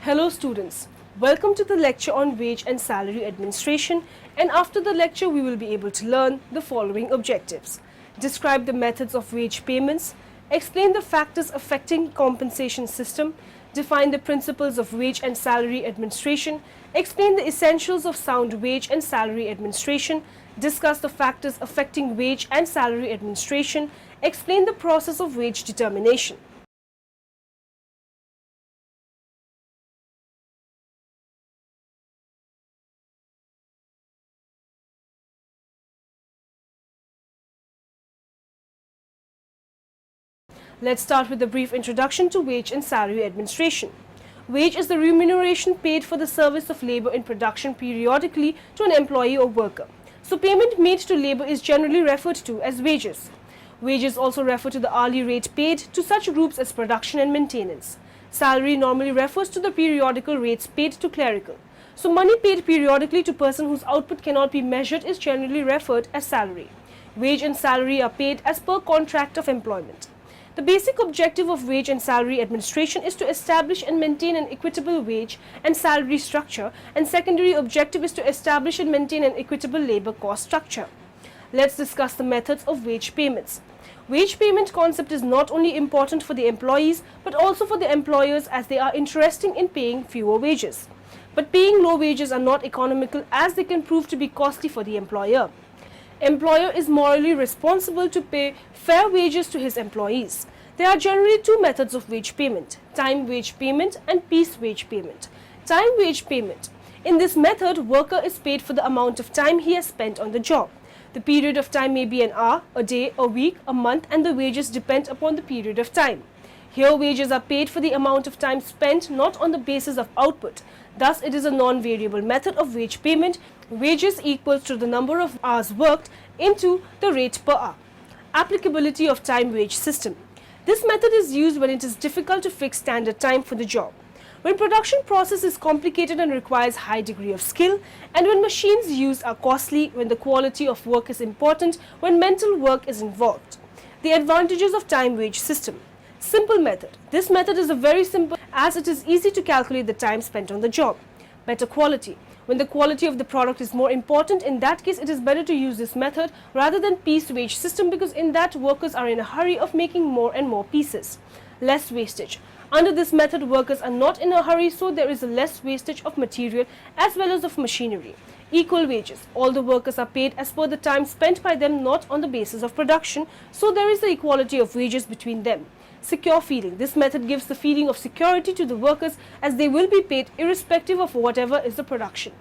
Hello students, welcome to the lecture on wage and salary administration, and after the lecture we will be able to learn the following objectives. Describe the methods of wage payments, explain the factors affecting compensation system, define the principles of wage and salary administration, explain the essentials of sound wage and salary administration, discuss the factors affecting wage and salary administration, explain the process of wage determination. Let's start with a brief introduction to wage and salary administration. Wage is the remuneration paid for the service of labor in production periodically to an employee or worker. So payment made to labor is generally referred to as wages. Wages also refer to the hourly rate paid to such groups as production and maintenance. Salary normally refers to the periodical rates paid to clerical. So money paid periodically to person whose output cannot be measured is generally referred as salary. Wage and salary are paid as per contract of employment. The basic objective of wage and salary administration is to establish and maintain an equitable wage and salary structure, and secondary objective is to establish and maintain an equitable labor cost structure. Let's discuss the methods of wage payments. Wage payment concept is not only important for the employees but also for the employers, as they are interested in paying fewer wages. But paying low wages are not economical, as they can prove to be costly for the employer. Employer is morally responsible to pay fair wages to his employees. There are generally two methods of wage payment: time wage payment and piece wage payment. Time wage payment. In this method, worker is paid for the amount of time he has spent on the job. The period of time may be an hour, a day, a week, a month, and the wages depend upon the period of time. Here, wages are paid for the amount of time spent, not on the basis of output. Thus, it is a non-variable method of wage payment. Wages equals to the number of hours worked into the rate per hour. Applicability of time wage system. This method is used when it is difficult to fix standard time for the job, when production process is complicated and requires high degree of skill, and when machines used are costly, when the quality of work is important, when mental work is involved. The advantages of time wage system. Simple method. This method is a very simple, as it is easy to calculate the time spent on the job. Better quality. When the quality of the product is more important, in that case it is better to use this method rather than piece wage system, because in that workers are in a hurry of making more and more pieces. Less wastage. Under this method, workers are not in a hurry, so there is a less wastage of material as well as of machinery. Equal wages. All the workers are paid as per the time spent by them, not on the basis of production, so there is the equality of wages between them. Secure feeling. This method gives the feeling of security to the workers, as they will be paid irrespective of whatever is the production.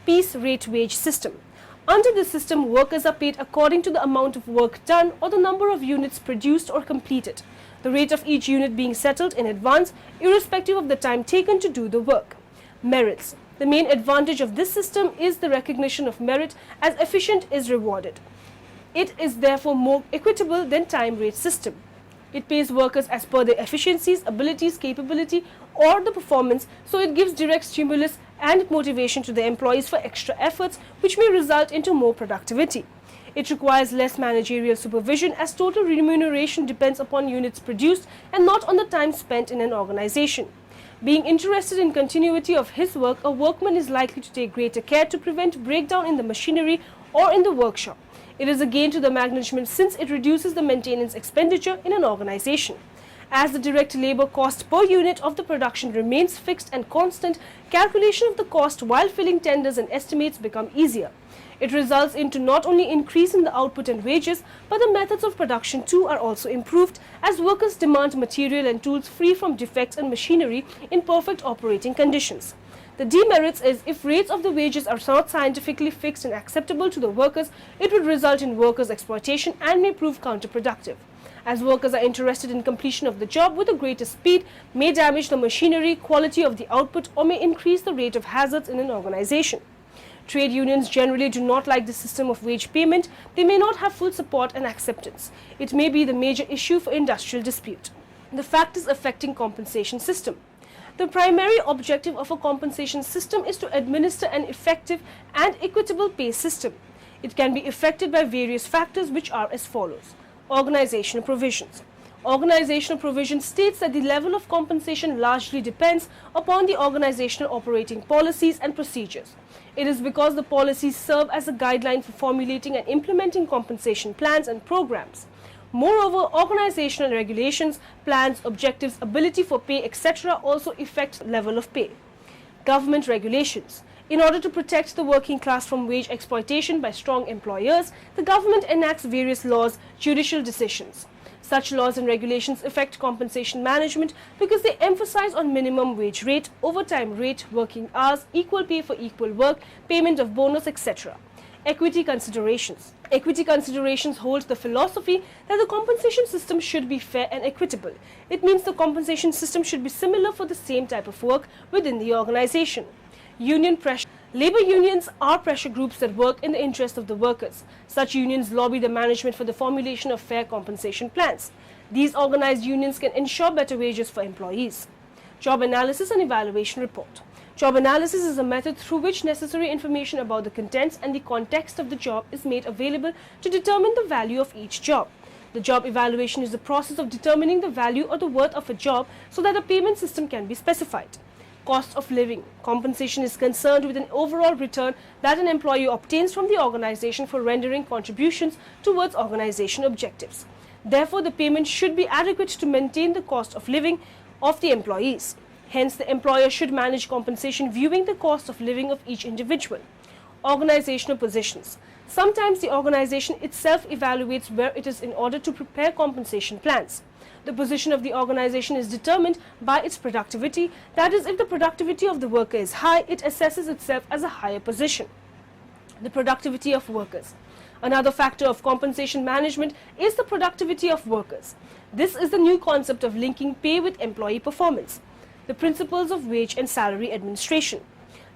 Piece rate wage system. Under this system, workers are paid according to the amount of work done or the number of units produced or completed, the rate of each unit being settled in advance, irrespective of the time taken to do the work. Merits. The main advantage of this system is the recognition of merit, as efficient is rewarded. It is therefore more equitable than time rate system. It pays workers as per their efficiencies, abilities, capability, or the performance, so it gives direct stimulus and motivation to the employees for extra efforts, which may result into more productivity. It requires less managerial supervision, as total remuneration depends upon units produced and not on the time spent in an organization. Being interested in continuity of his work, a workman is likely to take greater care to prevent breakdown in the machinery or in the workshop. It is a gain to the management, since it reduces the maintenance expenditure in an organization. As the direct labor cost per unit of the production remains fixed and constant, calculation of the cost while filling tenders and estimates become easier. It results into not only increase in the output and wages, but the methods of production too are also improved, as workers demand material and tools free from defects and machinery in perfect operating conditions. The demerits is, if rates of the wages are not scientifically fixed and acceptable to the workers, it would result in workers' exploitation and may prove counterproductive. As workers are interested in completion of the job with a greater speed, may damage the machinery, quality of the output, or may increase the rate of hazards in an organization. Trade unions generally do not like the system of wage payment. They may not have full support and acceptance. It may be the major issue for industrial dispute. The factors affecting compensation system. The primary objective of a compensation system is to administer an effective and equitable pay system. It can be affected by various factors, which are as follows. Organizational provisions. Organizational provision states that the level of compensation largely depends upon the organizational operating policies and procedures. It is because the policies serve as a guideline for formulating and implementing compensation plans and programs. Moreover, organizational regulations, plans, objectives, ability for pay, etc. also affect level of pay. Government regulations. In order to protect the working class from wage exploitation by strong employers, the government enacts various laws, judicial decisions. Such laws and regulations affect compensation management because they emphasize on minimum wage rate, overtime rate, working hours, equal pay for equal work, payment of bonus, etc. Equity considerations. Equity considerations hold the philosophy that the compensation system should be fair and equitable. It means the compensation system should be similar for the same type of work within the organization. Union pressure. Labor unions are pressure groups that work in the interest of the workers. Such unions lobby the management for the formulation of fair compensation plans. These organized unions can ensure better wages for employees. Job analysis and evaluation report. Job analysis is a method through which necessary information about the contents and the context of the job is made available to determine the value of each job. The job evaluation is the process of determining the value or the worth of a job so that a payment system can be specified. Cost of living. Compensation is concerned with an overall return that an employee obtains from the organization for rendering contributions towards organization objectives. Therefore, the payment should be adequate to maintain the cost of living of the employees. Hence, the employer should manage compensation viewing the cost of living of each individual. Organizational positions. Sometimes the organization itself evaluates where it is in order to prepare compensation plans. The position of the organization is determined by its productivity. That is, if the productivity of the worker is high, it assesses itself as a higher position. The productivity of workers. Another factor of compensation management is the productivity of workers. This is the new concept of linking pay with employee performance. The principles of wage and salary administration.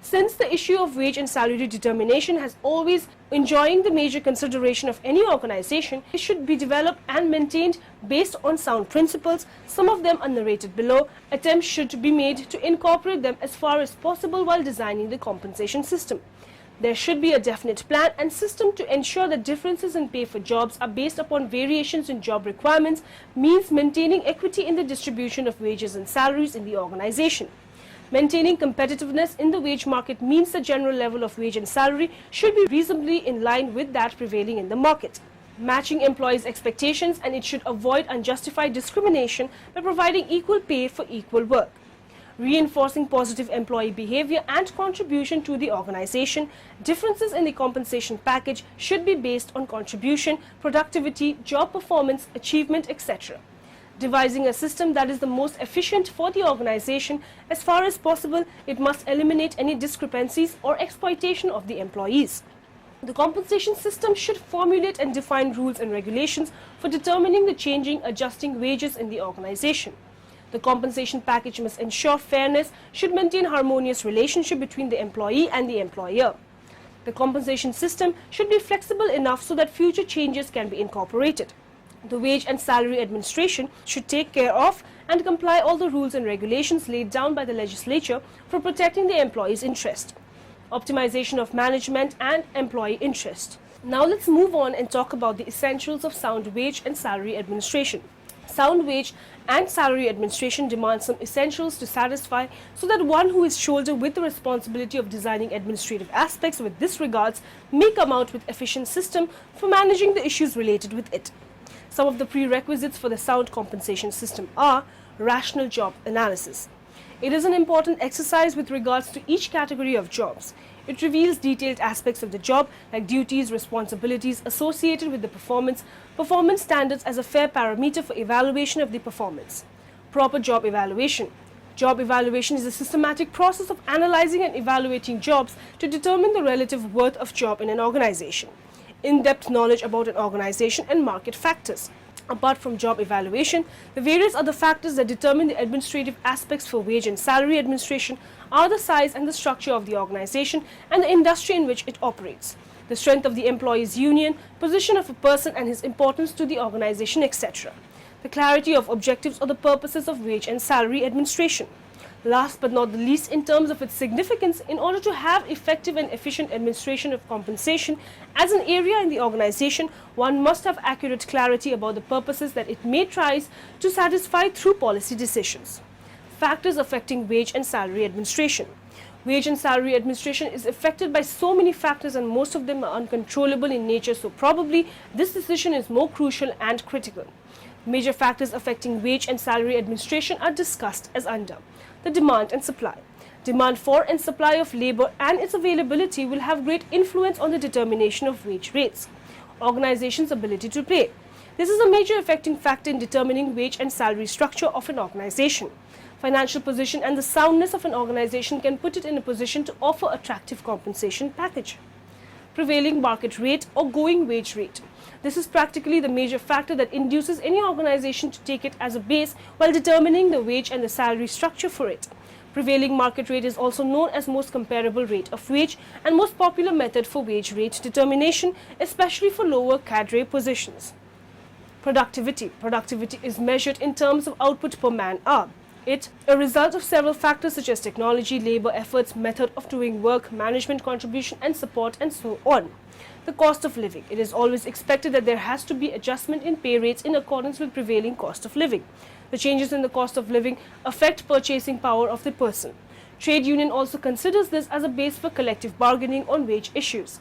Since the issue of wage and salary determination has always enjoying the major consideration of any organization, it should be developed and maintained based on sound principles. Some of them are narrated below. Attempts should be made to incorporate them as far as possible while designing the compensation system. There should be a definite plan and system to ensure that differences in pay for jobs are based upon variations in job requirements, means maintaining equity in the distribution of wages and salaries in the organization. Maintaining competitiveness in the wage market means the general level of wage and salary should be reasonably in line with that prevailing in the market. Matching employees' expectations, and it should avoid unjustified discrimination by providing equal pay for equal work. Reinforcing positive employee behavior and contribution to the organization. Differences in the compensation package should be based on contribution, productivity, job performance, achievement, etc. Devising a system that is the most efficient for the organization. As far as possible, it must eliminate any discrepancies or exploitation of the employees. The compensation system should formulate and define rules and regulations for determining the changing, adjusting wages in the organization. The compensation package must ensure fairness, should maintain harmonious relationship between the employee and the employer. The compensation system should be flexible enough so that future changes can be incorporated. The Wage and Salary Administration should take care of and comply all the rules and regulations laid down by the legislature for protecting the employee's interest. Optimization of management and employee interest. Now let's move on and talk about the essentials of sound wage and salary administration. Sound wage and salary administration demands some essentials to satisfy so that one who is shouldered with the responsibility of designing administrative aspects with this regards may come out with efficient system for managing the issues related with it. Some of the prerequisites for the sound compensation system are rational job analysis. It is an important exercise with regards to each category of jobs. It reveals detailed aspects of the job like duties, responsibilities associated with the performance standards as a fair parameter for evaluation of the performance. Proper job evaluation. Job evaluation is a systematic process of analyzing and evaluating jobs to determine the relative worth of job in an organization. In-depth knowledge about an organization and market factors. Apart from job evaluation, the various other factors that determine the administrative aspects for wage and salary administration are the size and the structure of the organization and the industry in which it operates, the strength of the employee's union, position of a person and his importance to the organization, etc. The clarity of objectives or the purposes of wage and salary administration. Last but not the least, in terms of its significance, in order to have effective and efficient administration of compensation as an area in the organization, one must have accurate clarity about the purposes that it may try to satisfy through policy decisions. Factors affecting wage and salary administration. Wage and salary administration is affected by so many factors and most of them are uncontrollable in nature, so probably this decision is more crucial and critical. Major factors affecting wage and salary administration are discussed as under. The demand and supply. Demand for and supply of labor and its availability will have great influence on the determination of wage rates. Organization's ability to pay. This is a major affecting factor in determining wage and salary structure of an organization. Financial position and the soundness of an organization can put it in a position to offer attractive compensation package. Prevailing market rate or going wage rate. This is practically the major factor that induces any organization to take it as a base while determining the wage and the salary structure for it. Prevailing market rate is also known as most comparable rate of wage and most popular method for wage rate determination, especially for lower cadre positions. Productivity. Productivity is measured in terms of output per man hour. It a result of several factors such as technology, labor efforts, method of doing work, management contribution and support and so on. The cost of living. It is always expected that there has to be adjustment in pay rates in accordance with prevailing cost of living. The changes in the cost of living affect purchasing power of the person. Trade union also considers this as a base for collective bargaining on wage issues.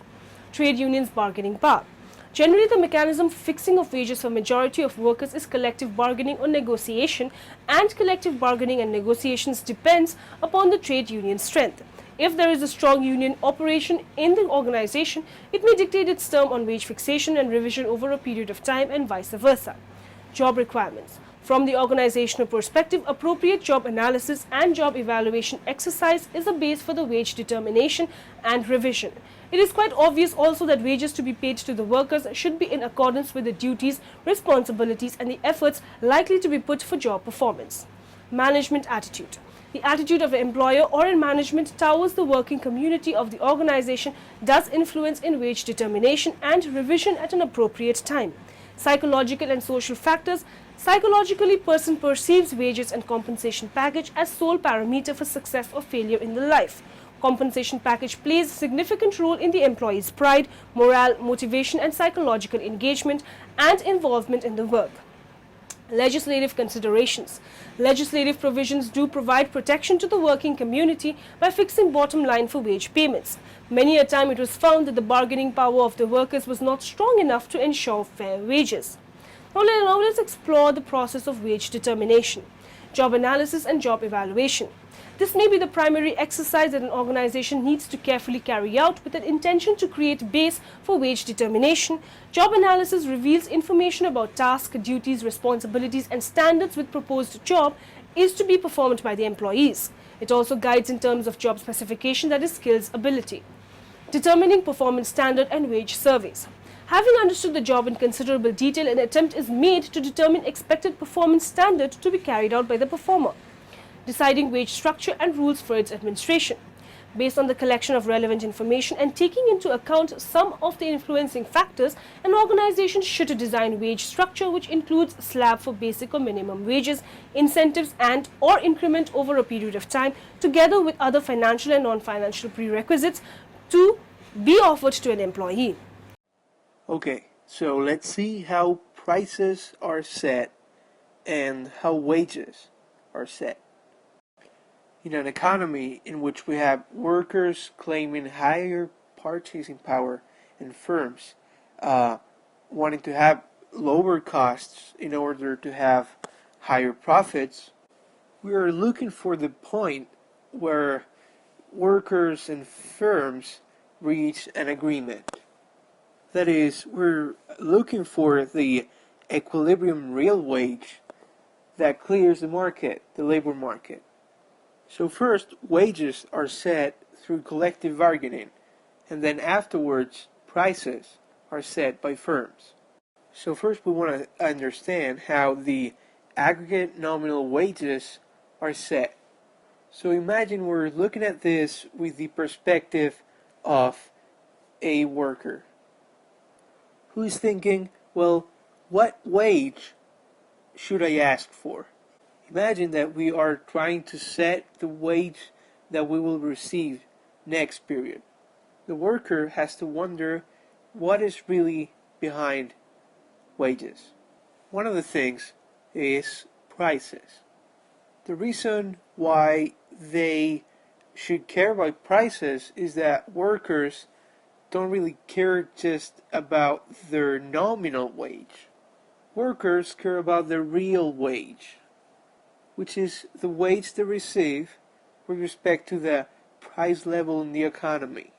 Trade unions' bargaining power. Generally, the mechanism for fixing of wages for majority of workers is collective bargaining or negotiation, and collective bargaining and negotiations depends upon the trade union's strength. If there is a strong union operation in the organization, it may dictate its term on wage fixation and revision over a period of time and vice versa. Job requirements. From the organizational perspective, appropriate job analysis and job evaluation exercise is a base for the wage determination and revision. It is quite obvious also that wages to be paid to the workers should be in accordance with the duties, responsibilities and the efforts likely to be put for job performance. Management attitude. The attitude of an employer or in management towards the working community of the organization does influence in wage determination and revision at an appropriate time. Psychological and social factors. Psychologically, person perceives wages and compensation package as sole parameter for success or failure in the life. Compensation package plays a significant role in the employee's pride, morale, motivation and psychological engagement and involvement in the work. Legislative considerations. Legislative provisions do provide protection to the working community by fixing bottom line for wage payments. Many a time it was found that the bargaining power of the workers was not strong enough to ensure fair wages. Now let's explore the process of wage determination. Job analysis and job evaluation. This may be the primary exercise that an organization needs to carefully carry out with an intention to create base for wage determination. Job analysis reveals information about tasks, duties, responsibilities and standards with proposed job is to be performed by the employees. It also guides in terms of job specification, that is skills, ability. Determining performance standard and wage surveys. Having understood the job in considerable detail, an attempt is made to determine expected performance standard to be carried out by the performer. Deciding wage structure and rules for its administration. Based on the collection of relevant information and taking into account some of the influencing factors, an organization should design wage structure which includes slab for basic or minimum wages, incentives and or increment over a period of time, together with other financial and non-financial prerequisites to be offered to an employee. Okay, so let's see how prices are set and how wages are set. In an economy in which we have workers claiming higher purchasing power and firms wanting to have lower costs in order to have higher profits, we are looking for the point where workers and firms reach an agreement. That is, we're looking for the equilibrium real wage that clears the market, the labor market. So first, wages are set through collective bargaining, and then afterwards, prices are set by firms. So first we want to understand how the aggregate nominal wages are set. So imagine we're looking at this with the perspective of a worker who is thinking, well, what wage should I ask for? Imagine that we are trying to set the wage that we will receive next period. The worker has to wonder what is really behind wages. One of the things is prices. The reason why they should care about prices is that workers don't really care just about their nominal wage. Workers care about the real wage, which is the wage they receive with respect to the price level in the economy.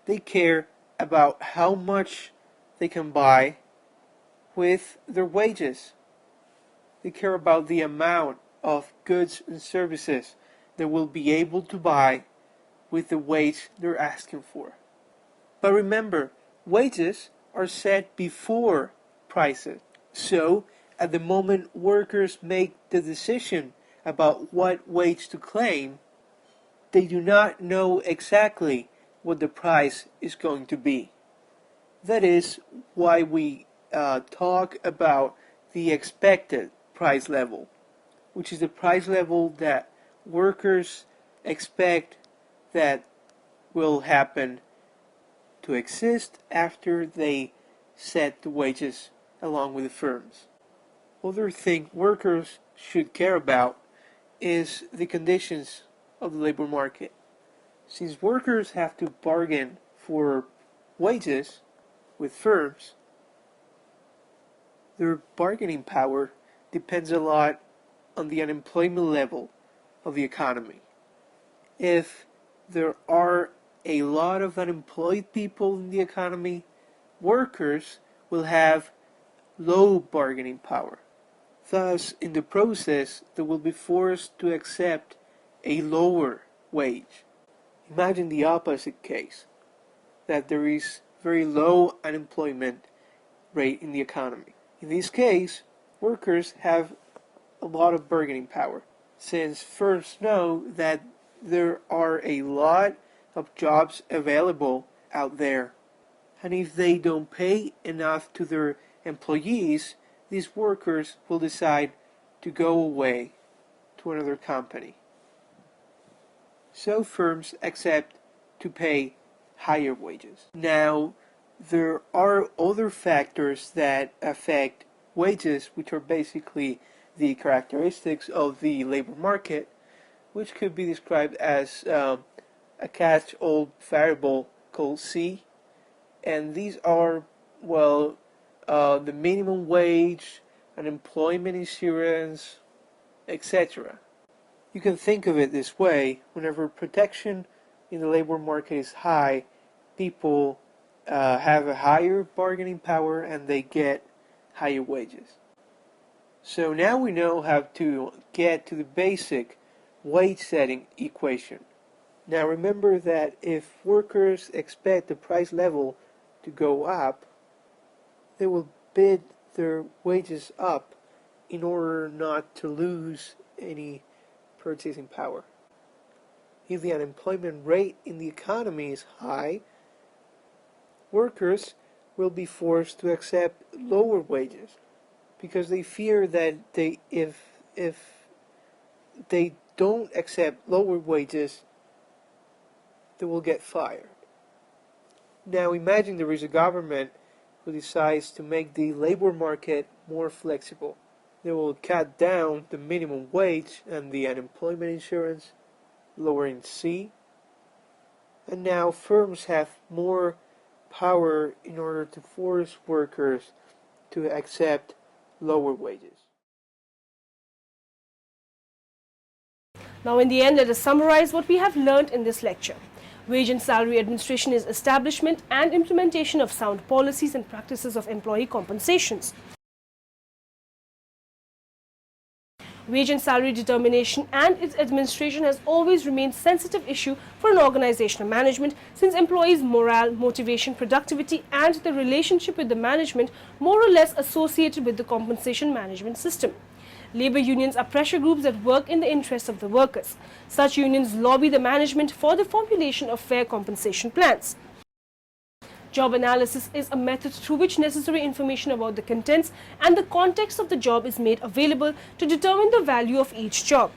They care about how much they can buy with their wages. They care about the amount of goods and services they will be able to buy with the wage they're asking for. But remember, wages are set before prices. So, at the moment workers make the decision about what wage to claim, they do not know exactly what the price is going to be. That is why we talk about the expected price level, which is the price level that workers expect that will happen to exist after they set the wages along with the firms. Other thing workers should care about is the conditions of the labor market. Since workers have to bargain for wages with firms, their bargaining power depends a lot on the unemployment level of the economy. If there are a lot of unemployed people in the economy, workers will have low bargaining power. Thus, in the process, they will be forced to accept a lower wage. Imagine the opposite case, that there is very low unemployment rate in the economy. In this case, workers have a lot of bargaining power, since firms know that there are a lot of jobs available out there. And if they don't pay enough to their employees, these workers will decide to go away to another company. So firms accept to pay higher wages. Now, there are other factors that affect wages, which are basically the characteristics of the labor market, which could be described as a catch-all variable called C. And these are, the minimum wage, unemployment insurance, etc. You can think of it this way: whenever protection in the labor market is high, people have a higher bargaining power and they get higher wages. So now we know how to get to the basic wage setting equation. Now remember that if workers expect the price level to go up, they will bid their wages up in order not to lose any purchasing power. If the unemployment rate in the economy is high, workers will be forced to accept lower wages because they fear that if they don't accept lower wages, they will get fired. Now imagine there is a government who decides to make the labor market more flexible. They will cut down the minimum wage and the unemployment insurance, lowering C, and now firms have more power in order to force workers to accept lower wages. Now in the end, let us summarize what we have learned in this lecture. Wage and salary administration is establishment and implementation of sound policies and practices of employee compensations. Wage and salary determination and its administration has always remained a sensitive issue for an organizational management, since employees' morale, motivation, productivity and the relationship with the management more or less associated with the compensation management system. Labor unions are pressure groups that work in the interests of the workers. Such unions lobby the management for the formulation of fair compensation plans. Job analysis is a method through which necessary information about the contents and the context of the job is made available to determine the value of each job.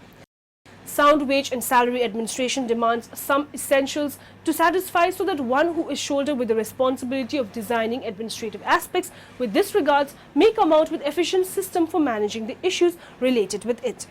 Sound wage and salary administration demands some essentials to satisfy so that one who is shouldered with the responsibility of designing administrative aspects with this regards may come out with efficient system for managing the issues related with it.